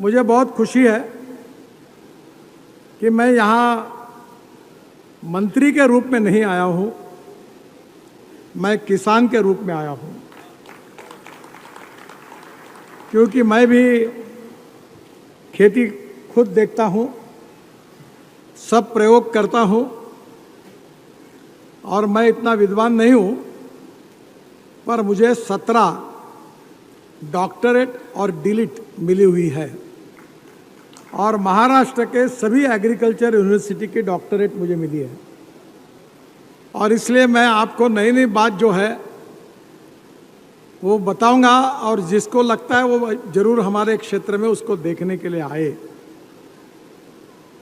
मुझे बहुत खुशी है कि मैं यहाँ मंत्री के रूप में नहीं आया हूँ, मैं किसान के रूप में आया हूँ, क्योंकि मैं भी खेती खुद देखता हूँ, सब प्रयोग करता हूँ और मैं इतना विद्वान नहीं हूँ, पर मुझे 17 डॉक्टरेट और डीलिट मिली हुई है और महाराष्ट्र के सभी एग्रीकल्चर यूनिवर्सिटी की डॉक्टरेट मुझे मिली है। और इसलिए मैं आपको नई नई बात जो है वो बताऊंगा और जिसको लगता है वो जरूर हमारे क्षेत्र में उसको देखने के लिए आए,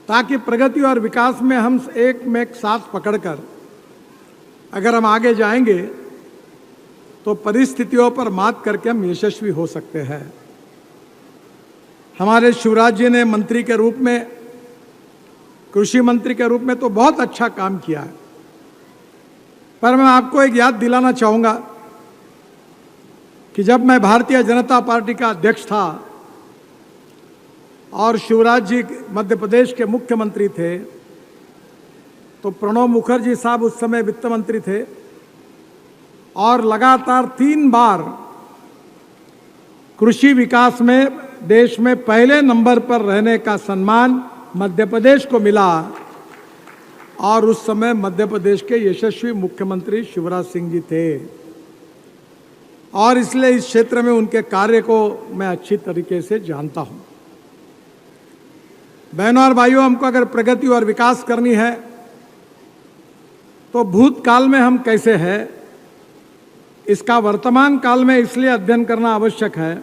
ताकि प्रगति और विकास में हम एक में एक साथ पकड़कर अगर हम आगे जाएंगे तो परिस्थितियों पर मात करके हम यशस्वी हो सकते हैं। हमारे शिवराज जी ने मंत्री के रूप में, कृषि मंत्री के रूप में तो बहुत अच्छा काम किया है, पर मैं आपको एक याद दिलाना चाहूँगा कि जब मैं भारतीय जनता पार्टी का अध्यक्ष था और शिवराज जी मध्य प्रदेश के मुख्यमंत्री थे, तो प्रणब मुखर्जी साहब उस समय वित्त मंत्री थे और लगातार 3 बार कृषि विकास में देश में पहले नंबर पर रहने का सम्मान मध्य प्रदेश को मिला और उस समय मध्य प्रदेश के यशस्वी मुख्यमंत्री शिवराज सिंह जी थे और इसलिए इस क्षेत्र में उनके कार्य को मैं अच्छी तरीके से जानता हूं। बहनों और भाइयों, हमको अगर प्रगति और विकास करनी है तो भूतकाल में हम कैसे हैं, इसका वर्तमान काल में इसलिए अध्ययन करना आवश्यक है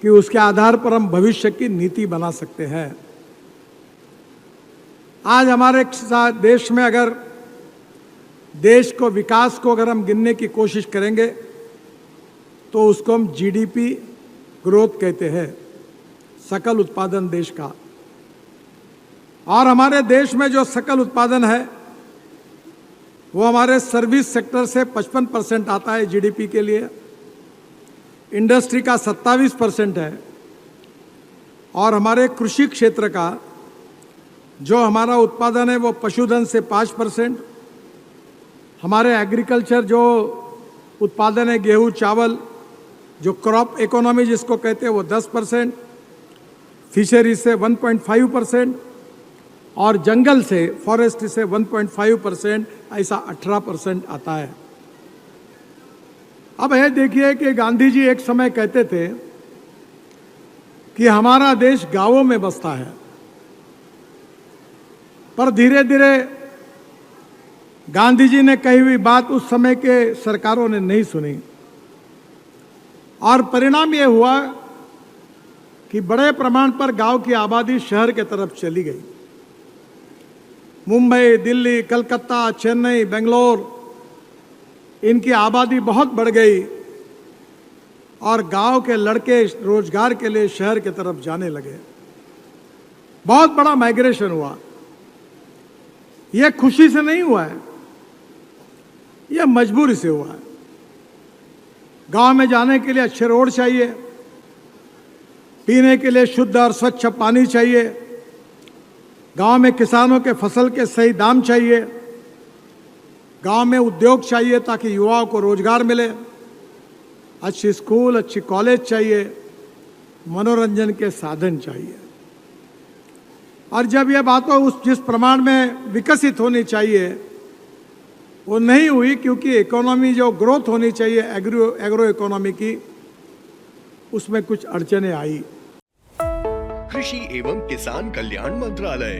कि उसके आधार पर हम भविष्य की नीति बना सकते हैं। आज हमारे देश में अगर देश को विकास को अगर हम गिनने की कोशिश करेंगे तो उसको हम जीडीपी ग्रोथ कहते हैं, सकल उत्पादन देश का। और हमारे देश में जो सकल उत्पादन है वो हमारे सर्विस सेक्टर से 55% आता है जीडीपी के लिए, इंडस्ट्री का 27% है और हमारे कृषि क्षेत्र का जो हमारा उत्पादन है वो पशुधन से 5%, हमारे एग्रीकल्चर जो उत्पादन है गेहूं चावल जो क्रॉप इकोनॉमी जिसको कहते हैं वो 10%, फिशरी से 1.5% और जंगल से फॉरेस्ट से 1.5%, ऐसा 18% आता है। अब यह देखिए कि गांधी जी एक समय कहते थे कि हमारा देश गांवों में बसता है, पर धीरे धीरे गांधी जी ने कही हुई बात उस समय के सरकारों ने नहीं सुनी और परिणाम यह हुआ कि बड़े प्रमाण पर गांव की आबादी शहर की तरफ चली गई। मुंबई, दिल्ली, कलकत्ता, चेन्नई, बेंगलोर, इनकी आबादी बहुत बढ़ गई और गांव के लड़के रोजगार के लिए शहर की तरफ जाने लगे। बहुत बड़ा माइग्रेशन हुआ। यह खुशी से नहीं हुआ है, यह मजबूरी से हुआ है। गांव में जाने के लिए अच्छे रोड चाहिए, पीने के लिए शुद्ध और स्वच्छ पानी चाहिए, गांव में किसानों के फसल के सही दाम चाहिए, गांव में उद्योग चाहिए ताकि युवाओं को रोजगार मिले, अच्छी स्कूल, अच्छी कॉलेज चाहिए, मनोरंजन के साधन चाहिए। और जब यह बातें उस जिस प्रमाण में विकसित होनी चाहिए वो नहीं हुई, क्योंकि इकोनॉमी जो ग्रोथ होनी चाहिए एग्रो इकोनॉमी की, उसमें कुछ अड़चने आई। कृषि एवं किसान कल्याण मंत्रालय।